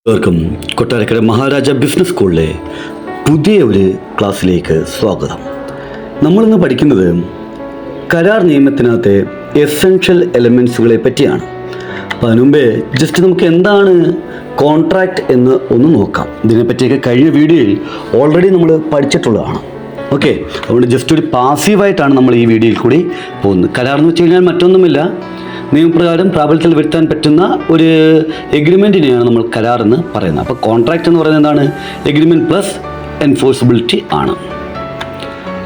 എല്ലാവർക്കും കൊട്ടാരക്കര മഹാരാജ ബിസിനസ് സ്കൂളിലെ പുതിയ ഒരു ക്ലാസ്സിലേക്ക് സ്വാഗതം. നമ്മളിന്ന് പഠിക്കുന്നത് കരാർ നിയമത്തിനകത്തെ എസെൻഷ്യൽ എലമെൻസുകളെ പറ്റിയാണ്. അപ്പോൾ അതിനുമുമ്പേ ജസ്റ്റ് നമുക്ക് എന്താണ് കോൺട്രാക്റ്റ് എന്ന് ഒന്ന് നോക്കാം. ഇതിനെപ്പറ്റിയൊക്കെ കഴിഞ്ഞ വീഡിയോയിൽ ഓൾറെഡി നമ്മൾ പഠിച്ചിട്ടുള്ളതാണ്. ഓക്കെ, അതുകൊണ്ട് ജസ്റ്റ് ഒരു പാസീവായിട്ടാണ് നമ്മൾ ഈ വീഡിയോയിൽ കൂടി പോകുന്നത്. കരാർ എന്ന് വെച്ച് കഴിഞ്ഞാൽ മറ്റൊന്നുമില്ല, നിയമപ്രകാരം പ്രാബല്യത്തിൽ വരുത്താൻ പറ്റുന്ന ഒരു എഗ്രിമെൻറ്റിനെയാണ് നമ്മൾ കരാർ എന്ന് പറയുന്നത്. അപ്പോൾ കോൺട്രാക്റ്റ് എന്ന് പറയുന്നത് എന്താണ്? എഗ്രിമെൻറ്റ് പ്ലസ് എൻഫോഴ്സിബിലിറ്റി ആണ്.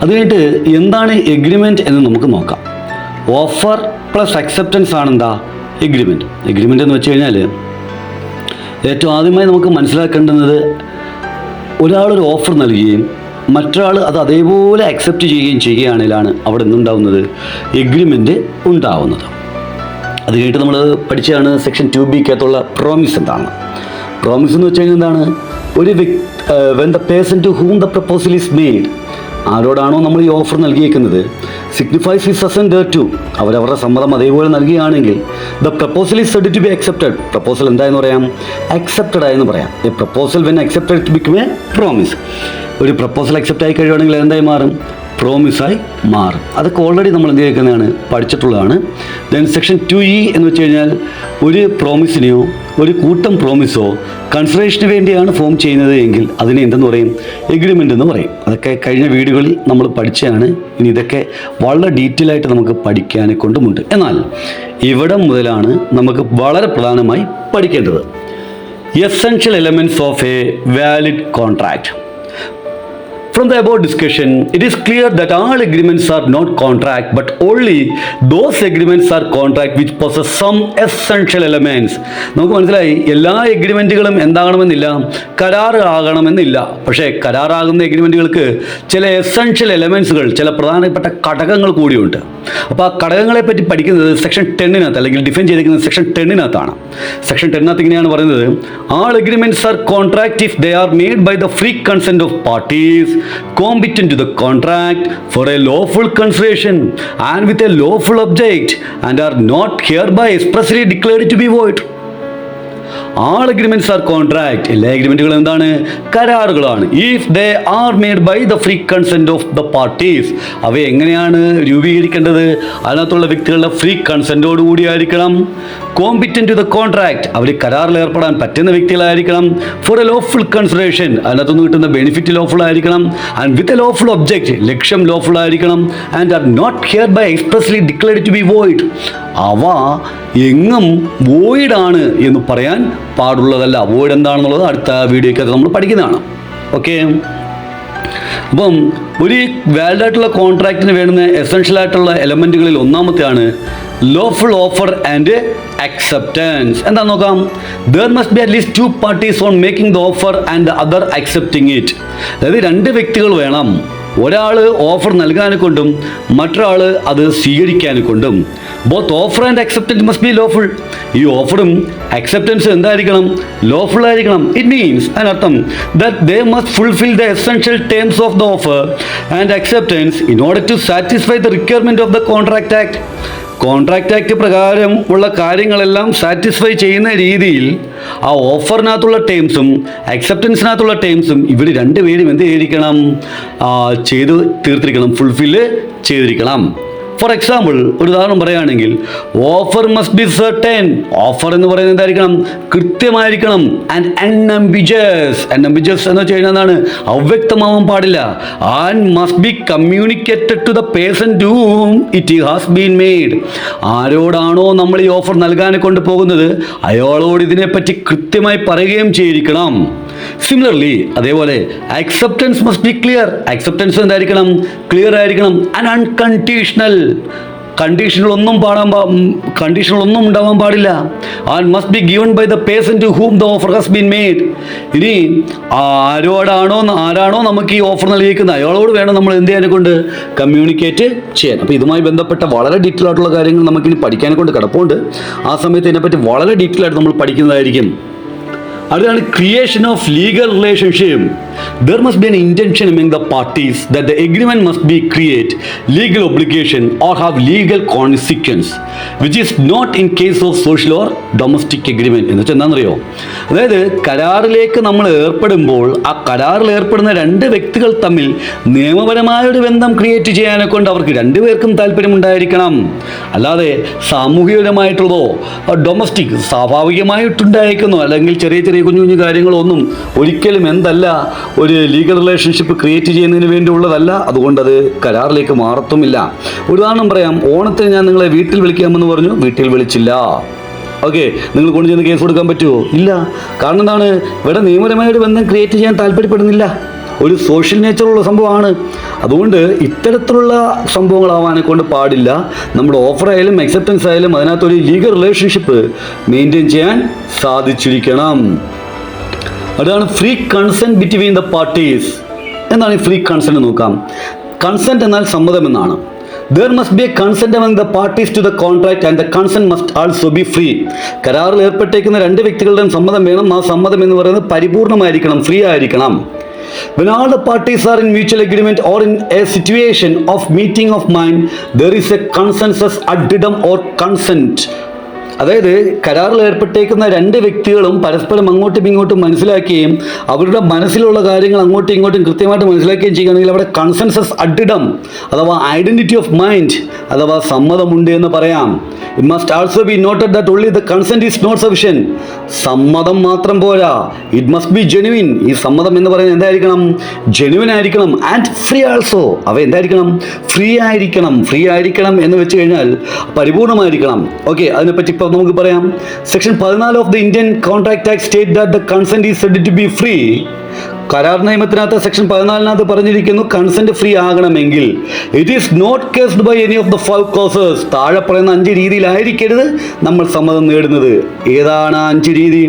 അത് കഴിഞ്ഞിട്ട് എന്താണ് എഗ്രിമെൻറ്റ് എന്ന് നമുക്ക് നോക്കാം. ഓഫർ പ്ലസ് അക്സെപ്റ്റൻസ് ആണ് എന്താ എഗ്രിമെൻറ്റ്. എഗ്രിമെൻറ്റ് എന്ന് വെച്ച് കഴിഞ്ഞാൽ ഏറ്റവും ആദ്യമായി നമുക്ക് മനസ്സിലാക്കേണ്ടുന്നത്, ഒരാളൊരു ഓഫർ നൽകുകയും മറ്റൊരാൾ അത് അതേപോലെ അക്സെപ്റ്റ് ചെയ്യുകയും ചെയ്യുകയാണെങ്കിലാണ് അവിടെ നിന്നുണ്ടാവുന്നത് എഗ്രിമെൻറ്റ് ഉണ്ടാവുന്നത്. അത് കഴിഞ്ഞിട്ട് നമ്മൾ പഠിച്ചതാണ് സെക്ഷൻ 2B പ്രോമിസ് എന്താണ്. പ്രോമിസ് എന്ന് വെച്ച് കഴിഞ്ഞാൽ എന്താണ്? ഒരു when the person to whom the proposal is made, ആരോടാണോ നമ്മൾ ഈ ഓഫർ നൽകിയേക്കുന്നത്, സിഗ്നിഫൈസ് ഹിസ് അസെന്റ് ടു, അവരവരുടെ സമ്മതം അതേപോലെ നൽകുകയാണെങ്കിൽ the proposal is said to be accepted. Proposal എന്തായെന്ന് പറയാം? അക്സെപ്റ്റഡ് ആയെന്ന് പറയാം. A proposal when accepted to become a promise. ഒരു പ്രപ്പോസൽ അക്സെപ്റ്റ് ആയി കഴിയുകയാണെങ്കിൽ എന്തായി മാറും? പ്രോമിസായി മാറും. അതൊക്കെ ഓൾറെഡി നമ്മൾ എന്ത് ചെയ്യുന്നതാണ്, പഠിച്ചിട്ടുള്ളതാണ്. ദെൻ സെക്ഷൻ 2E എന്ന് വെച്ച് കഴിഞ്ഞാൽ ഒരു പ്രോമിസിനെയോ ഒരു കൂട്ടം പ്രോമിസോ കൺസിഡറേഷന് വേണ്ടിയാണ് ഫോം ചെയ്യുന്നത് എങ്കിൽ അതിനെ എന്തെന്ന് പറയും? എഗ്രിമെൻ്റ് എന്ന് പറയും. അതൊക്കെ കഴിഞ്ഞ വീഡിയോകളിൽ നമ്മൾ പഠിച്ചതാണ്. ഇനി ഇതൊക്കെ വളരെ ഡീറ്റെയിൽ ആയിട്ട് നമുക്ക് പഠിക്കാനെ കൊണ്ടുമുണ്ട്. എന്നാൽ ഇവിടെ മുതലാണ് നമുക്ക് വളരെ പ്രധാനമായി പഠിക്കേണ്ടത് essential elements of A valid contract. From the above discussion, it is clear that all agreements are not contract, but only those agreements are contract which possess some essential elements. നമുക്ക് മനസ്സിലായി, എല്ലാ എഗ്രിമെൻറ്റുകളും എന്താകണമെന്നില്ല, കരാർ ആകണമെന്നില്ല. പക്ഷേ കരാറാകുന്ന എഗ്രിമെൻറ്റുകൾക്ക് ചില എസെൻഷ്യൽ എലമെൻസുകൾ, ചില പ്രധാനപ്പെട്ട ഘടകങ്ങൾ കൂടിയുണ്ട്. അപ്പോൾ ആ ഘടകങ്ങളെ പറ്റി പഠിക്കുന്നത് സെക്ഷൻ 10 അല്ലെങ്കിൽ ഡിഫൈൻ ചെയ്തിരിക്കുന്നത് സെക്ഷൻ 10 സെക്ഷൻ 10 ഇങ്ങനെയാണ് പറയുന്നത്: all agreements are contract if they are made by the free consent of parties competent to the contract for a lawful consideration and with a lawful object and are not hereby expressly declared to be void. All agreements are contract. എല്ലാ എഗ്രിമെൻറ്റുകളും എന്താണ്? കരാറുകളാണ്. If they are made by the free consent of the parties. അവ എങ്ങനെയാണ് രൂപീകരിക്കേണ്ടത്? അതിനകത്തുള്ള വ്യക്തികളുടെ free കൺസെൻറ്റോടുകൂടി ആയിരിക്കണം. Competent to the contract, അവർ കരാറിൽ ഏർപ്പെടാൻ പറ്റുന്ന വ്യക്തികളായിരിക്കണം. ഫോർ എ ലോഫുൾ കൺസിഡറേഷൻ, അതിനകത്തുനിന്ന് കിട്ടുന്ന ബെനിഫിറ്റ് ലോഫുൾ ആയിരിക്കണം. And with a lawful object, ലക്ഷ്യം ലോഫുൾ ആയിരിക്കണം. And are not hereby expressly declared to be void, അവ എങ്ങും വോയിഡാണ് എന്ന് പറയാൻ പാടുള്ളതല്ല. വോയിഡ് എന്താണെന്നുള്ളത് അടുത്ത വീഡിയോയ്ക്കകത്ത് നമ്മൾ പഠിക്കുന്നതാണ്. ഓക്കെ, അപ്പം ഒരു വാലിഡ് ആയിട്ടുള്ള കോൺട്രാക്റ്റിന് വേണ്ടുന്ന എസെൻഷ്യൽ ആയിട്ടുള്ള എലമെൻറ്റുകളിൽ ഒന്നാമത്തെയാണ് ലോഫുൾ ഓഫർ ആൻഡ് acceptance. എന്താ നോക്കാം? there must be at least two parties on making the offer and the other accepting it. അതായത് രണ്ട് വ്യക്തികൾ വേണം, ഒരാൾ ഓഫർ നൽകാനെ കൊണ്ടും മറ്റൊരാൾ അത് സ്വീകരിക്കാനെ കൊണ്ടും. Both offer and acceptance must be lawful. ഈ ഓഫറും അക്സെപ്റ്റൻസ് എന്തായിരിക്കണം? ലോഫുൾ ആയിരിക്കണം. ഇറ്റ് മീൻസ്, അതിനർത്ഥം that they must fulfil the essential terms of the offer and acceptance in order to satisfy the requirement of the contract act. Contract act പ്രകാരം ഉള്ള കാര്യങ്ങളെല്ലാം satisfy ചെയ്യുന്ന രീതിയിൽ ആ ഓഫറിനകത്തുള്ള ടേംസും അക്സെപ്റ്റൻസിനകത്തുള്ള ടേംസും ഇവർ രണ്ടുപേരും എന്ത് ചെയ്തിരിക്കണം? ചെയ്ത് തീർത്തിരിക്കണം, ഫുൾഫില്ല് ചെയ്തിരിക്കണം. ഫോർ എക്സാമ്പിൾ, ഒരു ഉദാഹരണം പറയുകയാണെങ്കിൽ, offer must be certain. Offer എന്ന് പറയുന്നത് എന്തായിരിക്കണം? കൃത്യമായിരിക്കണം. ആൻഡ് അൺഅംബിജിയസ്. അൺഅംബിജിയസ് എന്ന് വെച്ച് കഴിഞ്ഞാൽ എന്താണ്? അവ്യക്തമാവാൻ പാടില്ല. And must be communicated to the person to whom it has been made. ആരോടാണോ നമ്മൾ ഈ ഓഫർ നൽകാനെ കൊണ്ട് പോകുന്നത് അയാളോട് ഇതിനെപ്പറ്റി കൃത്യമായി പറയുകയും ചെയ്തിരിക്കണം. സിമിലർലി, അതേപോലെ acceptance must be clear. Acceptance എന്തായിരിക്കണം? ക്ലിയർ ആയിരിക്കണം. And unconditional. കണ്ടീഷനുകളൊന്നും ഉണ്ടാവാൻ പാടില്ല. And must be given by the person to whom the offer has been made. ഇനി ആരാണോ നമുക്ക് ഈ ഓഫർ നൽകിയിരിക്കുന്നത് അയാളോട് വേണം നമ്മൾ എന്ത് ചെയ്യാനെ കൊണ്ട് കമ്മ്യൂണിക്കേറ്റ് ചെയ്യാൻ. അപ്പോൾ ഇതുമായി ബന്ധപ്പെട്ട വളരെ ഡീറ്റെയിൽ ആയിട്ടുള്ള കാര്യങ്ങൾ നമുക്കിനി പഠിക്കാനെ കൊണ്ട് കിടപ്പുണ്ട്. ആ സമയത്ത് ഇതിനെപ്പറ്റി വളരെ ഡീറ്റെയിൽ ആയിട്ട് നമ്മൾ പഠിക്കുന്നതായിരിക്കും. അടുത്താണ് creation of legal relationship. There must be an intention among the parties that the agreement must be create legal obligation or have legal consequence, which is not in case of social or domestic agreement. എന്ന് വെച്ചാൽ എന്താണെന്നറിയോ? അതായത് കരാറിലേക്ക് നമ്മൾ ഏർപ്പെടുമ്പോൾ ആ കരാറിൽ ഏർപ്പെടുന്ന രണ്ട് വ്യക്തികൾ തമ്മിൽ നിയമപരമായ ഒരു ബന്ധം ക്രിയേറ്റ് ചെയ്യാനെ കൊണ്ട് അവർക്ക് രണ്ടുപേർക്കും താല്പര്യമുണ്ടായിരിക്കണം. അല്ലാതെ സാമൂഹികപരമായിട്ടുള്ളതോ ഡൊമസ്റ്റിക് സ്വാഭാവികമായിട്ടുണ്ടായിരിക്കുന്നോ അല്ലെങ്കിൽ ചെറിയ ചെറിയ കുഞ്ഞു കുഞ്ഞു കാര്യങ്ങളൊന്നും ഒരിക്കലും എന്തല്ല ഒരു ലീഗൽ റിലേഷൻഷിപ്പ് ക്രിയേറ്റ് ചെയ്യുന്നതിന് വേണ്ടിയുള്ളതല്ല. അതുകൊണ്ട് അത് കരാറിലേക്ക് മാറത്തുമില്ല. ഒരു ഉദാഹരണം പറയാം. ഓണത്തിന് ഞാൻ നിങ്ങളെ വീട്ടിൽ വിളിക്കാമെന്ന് പറഞ്ഞു, വീട്ടിൽ വിളിച്ചില്ല. ഓക്കെ, നിങ്ങൾ കൊണ്ടുചെന്ന് കേസ് കൊടുക്കാൻ പറ്റുമോ? ഇല്ല. കാരണം എന്താണ്? ഇവിടെ നിയമപരമായ ഒരു ബന്ധം ക്രിയേറ്റ് ചെയ്യാൻ താല്പര്യപ്പെടുന്നില്ല. ഒരു സോഷ്യൽ നേച്ചറുള്ള സംഭവമാണ്. അതുകൊണ്ട് ഇത്തരത്തിലുള്ള സംഭവങ്ങളാവാനെ കൊണ്ട് പാടില്ല. നമ്മുടെ ഓഫർ ആയാലും അക്സെപ്റ്റൻസ് ആയാലും അതിനകത്തൊരു ലീഗൽ റിലേഷൻഷിപ്പ് മെയിൻറ്റെയിൻ ചെയ്യാൻ സാധിച്ചിരിക്കണം. അതാണ് free consent between the parties. എന്താണ് ഈ ഫ്രീ കൺസെൻറ്റ് നോക്കാം. കൺസെൻറ്റ് എന്നാൽ സമ്മതം എന്നാണ്. There must be a consent among the parties to the contract and the consent must also be free. കരാറിൽ ഏർപ്പെട്ടേക്കുന്ന രണ്ട് വ്യക്തികളുടെയും സമ്മതം വേണം. ആ സമ്മതം എന്ന് പറയുന്നത് പരിപൂർണമായിരിക്കണം, ഫ്രീ ആയിരിക്കണം. When all the parties are in mutual agreement or in a situation of meeting of mind, there is a consensus addendum or consent. അതായത് കരാറിൽ ഏർപ്പെട്ടേക്കുന്ന രണ്ട് വ്യക്തികളും പരസ്പരം അങ്ങോട്ടും ഇങ്ങോട്ടും മനസ്സിലാക്കുകയും അവരുടെ മനസ്സിലുള്ള കാര്യങ്ങൾ അങ്ങോട്ടും ഇങ്ങോട്ടും കൃത്യമായിട്ട് മനസ്സിലാക്കുകയും ചെയ്യുകയാണെങ്കിൽ അവിടെ കൺസെൻസസ് അഡ്ഡിഡം അഥവാ ഐഡൻറ്റിറ്റി ഓഫ് മൈൻഡ് അഥവാ സമ്മതമുണ്ട് എന്ന് പറയാം. It must also be noted that only the consent is not sufficient. സമ്മതം മാത്രം പോരാ, ഇറ്റ് മസ്റ്റ് ബി ജെനുവിൻ. ഈ സമ്മതം എന്ന് പറയുന്നത് എന്തായിരിക്കണം? ജെനുവിൻ ആയിരിക്കണം. And free also. അവ എന്തായിരിക്കണം? ഫ്രീ ആയിരിക്കണം. ഫ്രീ ആയിരിക്കണം എന്ന് വെച്ച് കഴിഞ്ഞാൽ പരിപൂർണമായിരിക്കണം. ഓക്കെ, അതിനെപ്പറ്റി ഇപ്പോൾ നമുക്ക് പറയാം. Section 14 of the Indian contract act state that the consent is said to be free. കരാർ നിയമത്തിനകത്ത് സെക്ഷൻ 14 പറഞ്ഞിരിക്കുന്നു കൺസെന്റ് ഫ്രീ ആകണമെങ്കിൽ it is not caused by any of the 5 clauses. താഴെ പറയുന്ന 5 രീതിയിലായിരിക്കരുത് നമ്മൾ സമ്മതം നേടുന്നത്. ഏതാണ് 5 രീതി?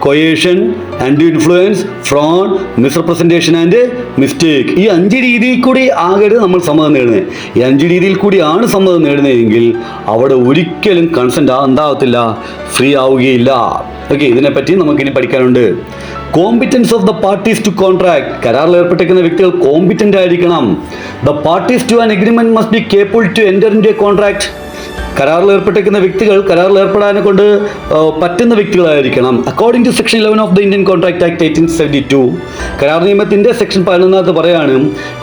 കൊയേഷൻ, and influence, fraud, misrepresentation and mistake. ഈ 5 രീതിയിൽ കൂടി ആകരുത് നമ്മൾ സമ്മതം നേടുന്നത്. ഈ 5 രീതിയിൽ കൂടിയാണ് സമ്മതം നേടുന്നതെങ്കിൽ അവിടെ ഒരിക്കലും കൺസെന്റ് എന്താകത്തില്ല, ഫ്രീ ആവുകയില്ല. ഓക്കെ, ഇതിനെപ്പറ്റി നമുക്കിനി പഠിക്കാനുണ്ട്. Competence of the parties to contract. കരാറിൽ ഏർപ്പെട്ടിരിക്കുന്ന വ്യക്തികൾ കോമ്പിറ്റൻ്റ് ആയിരിക്കണം. The parties to an agreement must be capable to enter into a contract. കരാറിൽ ഏർപ്പെട്ടിരിക്കുന്ന വ്യക്തികൾ കരാറിൽ ഏർപ്പെടാനെ കൊണ്ട് പറ്റുന്ന വ്യക്തികളായിരിക്കണം. According to section 11 of the Indian contract act 1872, കരാർ നിയമത്തിൻ്റെ സെക്ഷൻ 11 പറയാണ്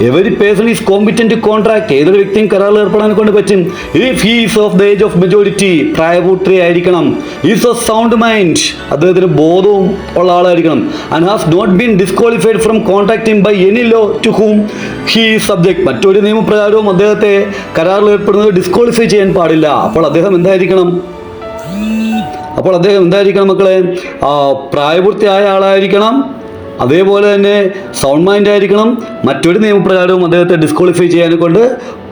every person is competent to contract. ഏതൊരു വ്യക്തിയും കരാറിൽ ഏർപ്പെടാനെ കൊണ്ട് പറ്റും if he is of the age of majority. പ്രായപൂർത്തി ആയിരിക്കണം. Is of sound mind. അദ്ദേഹത്തിന് ബോധവും ഉള്ള ആളായിരിക്കണം. And has not been disqualified from contracting by any law to whom he is subject. മറ്റൊരു നിയമപ്രകാരവും അദ്ദേഹത്തെ കരാറിൽ ഏർപ്പെടുന്നത് ഡിസ്ക്വാളിഫൈ ചെയ്യാൻ പാടില്ല. അപ്പോൾ അദ്ദേഹം എന്തായിരിക്കണം മക്കളെ? പ്രായപൂർത്തിയായ ആളായിരിക്കണം. അതേപോലെ തന്നെ സൗണ്ട് മൈൻഡ് ആയിരിക്കണം. മറ്റൊരു നിയമപ്രകാരവും അദ്ദേഹത്തെ ഡിസ്ക്വാളിഫൈ ചെയ്യാനെ കൊണ്ട്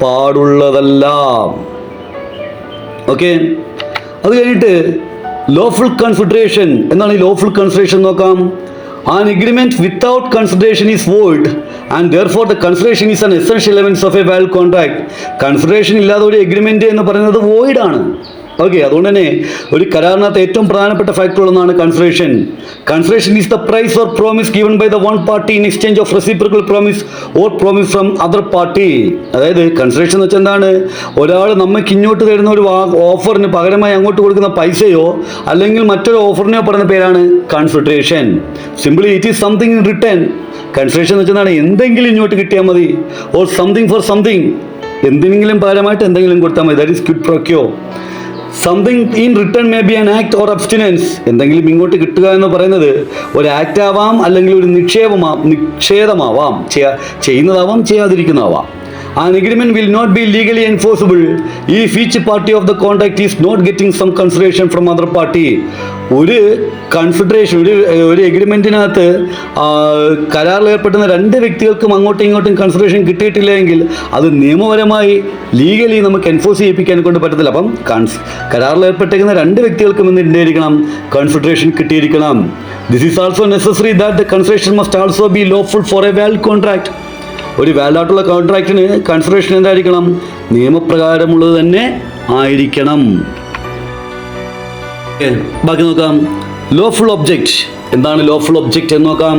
പാടുള്ളതല്ല. ഓക്കെ, അത് കഴിഞ്ഞിട്ട് ലോഫുൾ കൺസിഡറേഷൻ. എന്താണ് ഈ ലോഫുൾ കൺസിഡറേഷൻ നോക്കാം. An agreement without consideration is void and therefore the consideration is an essential element of a valid contract. Consideration ഇല്ലാതെ ഒരു എഗ്രിമെന്റ് എന്ന് പറയുന്നത് void ആണ്. ഓക്കെ, അതുകൊണ്ട് തന്നെ ഒരു കരാറിനകത്ത് ഏറ്റവും പ്രധാനപ്പെട്ട ഫാക്ടറുകളൊന്നാണ് consideration. Consideration is the price or promise given by the one party in exchange of reciprocal promise or promise from other party. അതായത് കൺസിഡറേഷൻ എന്ന് വെച്ചാൽ എന്താണ്? ഒരാൾ നമുക്ക് ഇങ്ങോട്ട് തരുന്ന ഒരു ഓഫറിന് പകരമായി അങ്ങോട്ട് കൊടുക്കുന്ന പൈസയോ അല്ലെങ്കിൽ മറ്റൊരു ഓഫറിനെയോ പറയുന്ന പേരാണ് consideration. Simply it is something in return. Consideration എന്ന് വെച്ചാൽ എന്തെങ്കിലും ഇങ്ങോട്ട് കിട്ടിയാൽ മതി. Or something for something. എന്തിനെങ്കിലും പകരമായിട്ട് എന്തെങ്കിലും കൊടുത്താൽ മതി. That is Kwid pro quo. Something in return may be an act or abstinence. എന്തെങ്കിലും ഇങ്ങോട്ട് കിട്ടുക എന്ന് പറയുന്നത് ഒരു ആക്ട് ആവാം അല്ലെങ്കിൽ ഒരു നിക്ഷേപമാവാം, ചെയ്യുന്നതാവാം ചെയ്യാതിരിക്കുന്നതാവാം. An agreement will not be legally enforceable if each party of the contract is not getting some consideration from other party. ഒരു കൺസിഡറേഷൻ ഒരു എഗ്രിമെൻറ്റിനകത്ത് കരാറിൽ ഏർപ്പെടുന്ന രണ്ട് വ്യക്തികൾക്കും അങ്ങോട്ടും ഇങ്ങോട്ടും കൺസിഡറേഷൻ കിട്ടിയിട്ടില്ല എങ്കിൽ അത് നിയമപരമായി ലീഗലി നമുക്ക് എൻഫോഴ്സ് ചെയ്യിപ്പിക്കാൻ കൊണ്ട് പറ്റത്തില്ല. അപ്പം കരാറിൽ ഏർപ്പെട്ടിരിക്കുന്ന രണ്ട് വ്യക്തികൾക്കും എന്തായിരിക്കണം? കൺസിഡറേഷൻ കിട്ടിയിരിക്കണം. This is also necessary that the consideration must also be lawful for a valid contract. ഒരു വാലിഡായിട്ടുള്ള കോൺട്രാക്റ്റിന് കൺസിഡറേഷൻ എന്തായിരിക്കണം? നിയമപ്രകാരമുള്ളത് തന്നെ ആയിരിക്കണം. ബാക്കി നോക്കാം. Lawful object. എന്താണ് ലോഫുൾ ഒബ്ജക്റ്റ് എന്ന് നോക്കാം.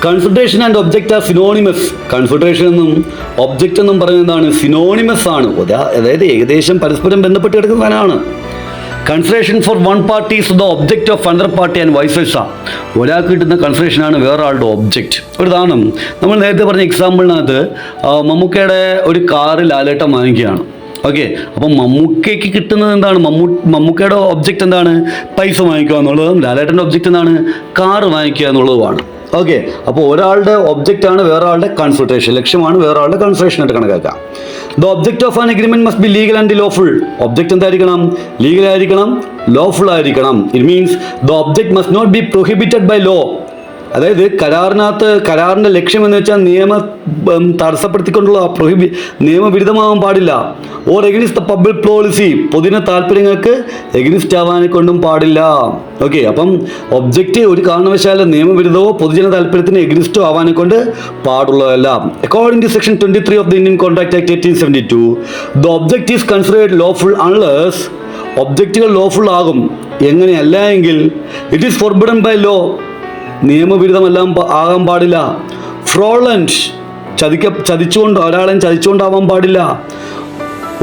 Consideration and object are synonymous. Consideration എന്നും ഒബ്ജക്റ്റ് എന്നും പറയുന്നത് എന്താണ്? സിനോണിമസ് ആണ്. അതായത് ഏകദേശം പരസ്പരം ബന്ധപ്പെട്ട് കിടക്കുന്ന സാധനമാണ്. Consideration for one party is the object of another party and vice versa. ഒരാൾക്ക് കിട്ടുന്ന കൺസിഡറേഷനാണ് വേറെ ആളുടെ ഒബ്ജക്റ്റ്. ഒരു ഉദാഹരണം, നമ്മൾ നേരത്തെ പറഞ്ഞ എക്സാമ്പിളിനകത്ത് മമ്മൂക്കയുടെ ഒരു കാറ് ലാലേട്ടൻ വാങ്ങിക്കുകയാണ്. ഓക്കെ, അപ്പം മമ്മൂക്കയ്ക്ക് കിട്ടുന്നത് എന്താണ്? മമ്മൂക്കയുടെ ഒബ്ജക്റ്റ് എന്താണ്? പൈസ വാങ്ങിക്കുക എന്നുള്ളതും ലാലേട്ടൻ്റെ ഒബ്ജക്റ്റ് എന്താണ്? കാറ് വാങ്ങിക്കുക എന്നുള്ളതുമാണ്. ഓക്കെ, അപ്പോൾ ഒരാളുടെ ഒബ്ജക്റ്റാണ് വേറെ ആളുടെ കൺസിഡറേഷൻ, ലക്ഷ്യമാണ് വേറെ ആളുടെ കൺസിഡറേഷൻ ആയിട്ട് കണക്കാക്കാം. The object of an agreement must be legal and lawful. Object എന്തായിരിക്കണം? ലീഗൽ ആയിരിക്കണം, ലോഫുൾ ആയിരിക്കണം. It means the object must not be prohibited by law. അതായത് കരാറിൻ്റെ ലക്ഷ്യം എന്ന് വെച്ചാൽ തടസ്സപ്പെടുത്തിക്കൊണ്ടുള്ള നിയമവിരുദ്ധമാകാൻ പാടില്ല. Or against the public policy. പൊതുജന താല്പര്യങ്ങൾക്ക് എഗനിസ്റ്റ് ആവാനെ കൊണ്ടും പാടില്ല. ഓക്കെ, അപ്പം ഒബ്ജക്റ്റ് ഒരു കാരണവശാലും നിയമവിരുദ്ധമോ പൊതുജന താല്പര്യത്തിന് എഗനിസ്റ്റോ ആവാനെ കൊണ്ട് പാടുള്ളതല്ല. According to section 23 of the Indian contract act 1872, the object is considered lawful unless. ഒബ്ജക്റ്റുകൾ ലോഫുൾ ആകും എങ്ങനെയല്ല എങ്കിൽ it is forbidden by law. നിയമവിരുദ്ധമെല്ലാം ആകാൻ പാടില്ല. ഫ്രോഡലന്റ്, ഒരാളെ ചതിച്ചുകൊണ്ടാവാൻ പാടില്ല.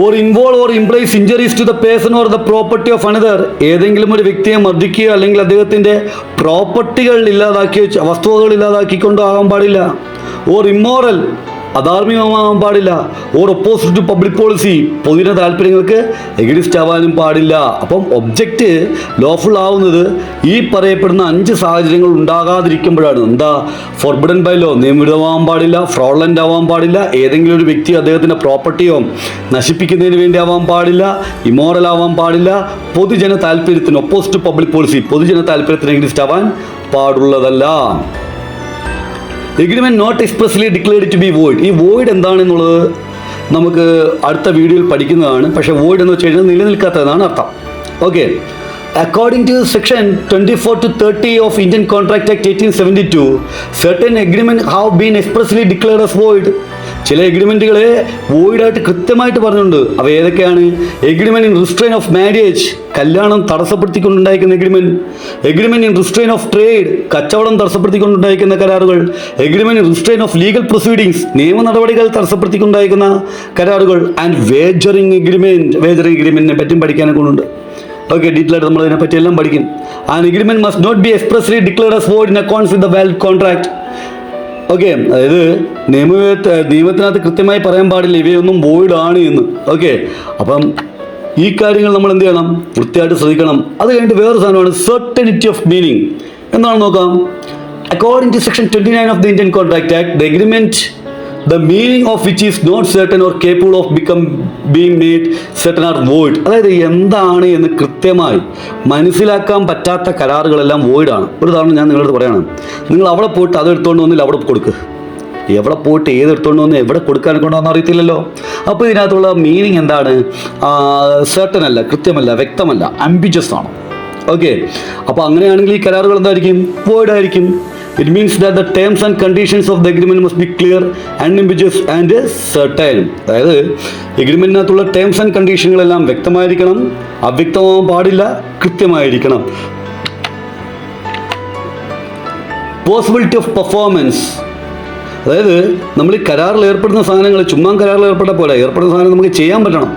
Or involve or implies injuries to the person or the property of another. ഏതെങ്കിലും ഒരു വ്യക്തിയെ മർദ്ദിക്കുകയോ അല്ലെങ്കിൽ അദ്ദേഹത്തിൻ്റെ പ്രോപ്പർട്ടികൾ ഇല്ലാതാക്കിയോ വസ്തുവകൾ ഇല്ലാതാക്കിക്കൊണ്ടോ ആകാൻ പാടില്ല. ഓർ ഇമ്മോറൽ, അധാർമികമാകാൻ പാടില്ല. Or opposite to public policy, പൊതുജന താല്പര്യങ്ങൾക്ക് എഗനിസ്റ്റ് ആവാനും പാടില്ല. അപ്പം ഒബ്ജക്റ്റ് ലോഫുൾ ആവുന്നത് ഈ പറയപ്പെടുന്ന 5 സാഹചര്യങ്ങൾ ഉണ്ടാകാതിരിക്കുമ്പോഴാണ്. എന്താ? ഫോർബിഡൻ ബൈ ലോ, നിയമവിരുദ്ധമാവാൻ പാടില്ല, ഫ്രോഡലൻ്റ് ആവാൻ പാടില്ല, ഏതെങ്കിലും ഒരു വ്യക്തി അദ്ദേഹത്തിൻ്റെ പ്രോപ്പർട്ടിയോ നശിപ്പിക്കുന്നതിന് വേണ്ടി ആവാൻ പാടില്ല, ഇമോറൽ ആവാൻ പാടില്ല, പൊതുജന താല്പര്യത്തിന് ഒപ്പോസിറ്റ് ടു പബ്ലിക് പോളിസി, പൊതുജന താല്പര്യത്തിന് എഗനിസ്റ്റ് ആവാൻ പാടുള്ളതല്ല. Agreement not expressly declared to be void. ഈ വോയിഡ് എന്താണെന്നുള്ളത് നമുക്ക് അടുത്ത വീഡിയോയിൽ പഠിക്കുന്നതാണ്. പക്ഷേ വോയിഡ് എന്ന് വെച്ച് കഴിഞ്ഞാൽ നിലനിൽക്കാത്തതെന്നാണ് അർത്ഥം. Okay, according to section 24 to 30 of Indian contract act 1872, certain agreement have been expressly declared as void. ചില എഗ്രിമെൻറ്റുകളെ വോയിഡായിട്ട് കൃത്യമായിട്ട് പറഞ്ഞിട്ടുണ്ട്. അവ ഏതൊക്കെയാണ്? Agreement in restraint of marriage, കല്യാണം തടസ്സപ്പെടുത്തിക്കൊണ്ടുണ്ടായിരിക്കുന്ന agreement. Agreement in restraint of trade, കച്ചവടം തടസ്സപ്പെടുത്തിക്കൊണ്ടുണ്ടായിരിക്കുന്ന കരാറുകൾ. Agreement in restraint of legal proceedings, നിയമ നടപടികൾ തടസ്സപ്പെടുത്തിക്കൊണ്ടുണ്ടായിരിക്കുന്ന കരാറുകൾ. ആൻഡ് വേജറിങ് എഗ്രിമെൻറ്റിനെ പറ്റിയും പഠിക്കാനൊക്കെ ഉണ്ട്. ഓക്കെ, ഡീറ്റെയിൽ ആയിട്ട് നമ്മൾ ഇതിനെപ്പറ്റി എല്ലാം പഠിക്കും. An agreement must not be expressly declared as void in accordance with the valid contract. Okay, അതായത് നിയമത്തിനകത്ത് കൃത്യമായി പറയാൻ പാടില്ല ഇവയൊന്നും വോയിഡ് ആണ് എന്ന്. ഓക്കെ, അപ്പം ഈ കാര്യങ്ങൾ നമ്മൾ എന്ത് ചെയ്യണം? വൃത്തിയായിട്ട് ശ്രദ്ധിക്കണം. അത് കഴിഞ്ഞിട്ട് വേറൊരു സാധനമാണ് സർട്ടനിറ്റി ഓഫ് മീനിങ്. എന്താണ് നോക്കാം. According to section 29 of the Indian contract act, the agreement the meaning of which is not certain or capable of being made certain are void. അതായത് എന്താണ് എന്ന് കൃത്യമായി മനസ്സിലാക്കാൻ പറ്റാത്ത കരാറുകളെല്ലാം void ആണ്. ഒരു ഉദാഹരണം ഞാൻ നിങ്ങളോട് പറയണം. നിങ്ങൾ അവിടെ പോയിട്ട് അത് എടുത്തുകൊണ്ട് വന്നില്ല അവിടെ കൊടുക്കുക. എവിടെ പോയിട്ട് ഏത് എടുത്തുകൊണ്ട് വന്ന് എവിടെ കൊടുക്കാൻ കൊണ്ടുവന്ന് അറിയത്തില്ലല്ലോ. അപ്പോൾ ഇതിനകത്തുള്ള മീനിങ് എന്താണ്? സർട്ടൻ അല്ല, കൃത്യമല്ല, വ്യക്തമല്ല, ആംബിഗ്യസ് ആണ്. ഓക്കെ, അപ്പോൾ അങ്ങനെയാണെങ്കിൽ ഈ കരാറുകൾ എന്തായിരിക്കും? void ആയിരിക്കും. It means that the terms and conditions of the agreement must be clear, unambiguous and certain. അതായത് എഗ്രിമെൻറ്റിനകത്തുള്ള ടേംസ് ആൻഡ് കണ്ടീഷനുകളെല്ലാം വ്യക്തമായിരിക്കണം, അവ്യക്തമാവാൻ പാടില്ല, കൃത്യമായിരിക്കണം. പോസിബിലിറ്റി ഓഫ് പെർഫോമൻസ്, അതായത് നമ്മൾ ഈ കരാറിൽ ഏർപ്പെടുന്ന സാധനങ്ങൾ ചുമ്മാ കരാറിൽ ഏർപ്പെട്ടാൽ പോലെ ഏർപ്പെടുന്ന സാധനം നമുക്ക് ചെയ്യാൻ പറ്റണം.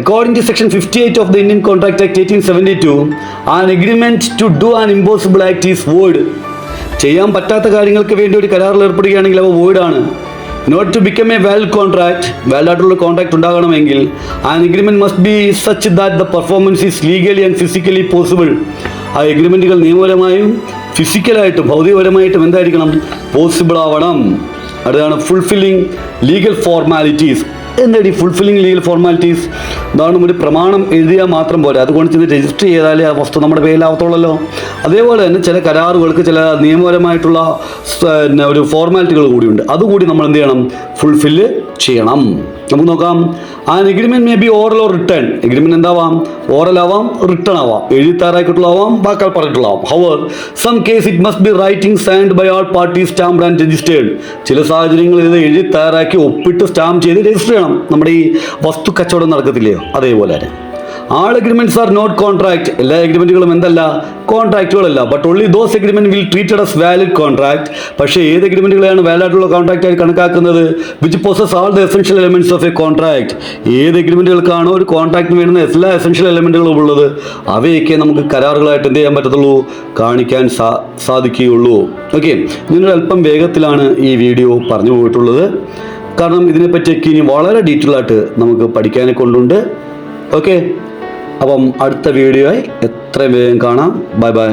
According to section 58 of the Indian Contract Act 1872, an agreement to do an impossible act is void. ചെയ്യാൻ പറ്റാത്ത കാര്യങ്ങൾക്ക് വേണ്ടി ഒരു കരാറിൽ ഏർപ്പെടുകയാണെങ്കിൽ അവ വോയിഡ് ആണ്. Not to become a valid contract, valid ആയിട്ടുള്ള കോൺട്രാക്ട് ഉണ്ടാകണമെങ്കിൽ an agreement must be such that the performance is legally and physically possible. ആ എഗ്രിമെൻറ്റുകൾ നിയമപരമായും ഫിസിക്കലായിട്ടും ഭൗതികപരമായിട്ടും എന്തായിരിക്കണം? പോസിബിൾ ആവണം. അടുത്താണ് ഫുൾഫില്ലിംഗ് ലീഗൽ ഫോർമാലിറ്റീസ്. എന്തായി ഫുൾഫില്ലിംഗ് ലീഗൽ ഫോർമാലിറ്റീസ്? ഉദാഹരണം, ഒരു പ്രമാണം എഴുതിയാൽ മാത്രം പോലെ അതുകൊണ്ട് ഇത് രജിസ്റ്റർ ചെയ്താലേ ആ വസ്തു നമ്മുടെ പേരിലാവത്തുള്ളല്ലോ. അതേപോലെ തന്നെ ചില കരാറുകൾക്ക് ചില നിയമപരമായിട്ടുള്ള ഒരു ഫോർമാലിറ്റികൾ കൂടിയുണ്ട്. അതുകൂടി നമ്മൾ എന്ത് ചെയ്യണം? ഫുൾഫില്ല് ചെയ്യണം. നമുക്ക് നോക്കാം. An agreement may be oral or written. എഗ്രിമെൻറ്റ് എന്താവാം? ഓറൽ ആവാം, റിട്ടേൺ ആവാം, എഴുതി തയ്യാറാക്കിയിട്ടുള്ളതാവാം, വാക്കാൽ പറഞ്ഞിട്ടുള്ളതാവാം. However some case it must be writing signed by all parties stamped and registered. ചില സാഹചര്യങ്ങളിൽ ഇത് എഴുതി തയ്യാറാക്കി ഒപ്പിട്ട് സ്റ്റാമ്പ് ചെയ്ത് രജിസ്റ്റർ ചെയ്യണം. നമ്മുടെ ഈ വസ്തു കച്ചവടം നടക്കത്തില്ലയോ അതേപോലെ തന്നെ. All agreements are not contract. എല്ലാ എഗ്രിമെന്റുകളും എന്തല്ല? കോൺട്രാക്റ്റുകളല്ല. But only those agreement will treated as valid contract. പക്ഷേ ഏത് എഗ്രിമെന്റുകളെയാണ് വാലിഡ് ആയിട്ടുള്ള കോൺട്രാക്ട് ആയി കണക്കാക്കുന്നത്? Which possess all the essential elements of a contract. ഏത് എഗ്രിമെന്റുകൾക്കാണോ ഒരു കോൺട്രാക്ടിന് വേണ്ടുന്ന എല്ലാ എസെൻഷ്യൽ എലമെന്റുകളും ഉള്ളത്, അവയൊക്കെ നമുക്ക് കരാറുകളായിട്ട് എന്ത് ചെയ്യാൻ പറ്റത്തുള്ളൂ? കാണിക്കാൻ സാധിക്കുകയുള്ളൂ. ഓക്കെ, നിങ്ങൾ അല്പം വേഗത്തിലാണ് ഈ വീഡിയോ പറഞ്ഞു പോയിട്ടുള്ളത്. കാരണം ഇതിനെപ്പറ്റിയൊക്കെ ഇനി വളരെ ഡീറ്റെയിൽ ആയിട്ട് നമുക്ക് പഠിക്കാനെ കൊണ്ടുണ്ട്. ഓക്കെ, അപ്പം അടുത്ത വീഡിയോ ആയി എത്രയും വേഗം കാണാം. Bye bye.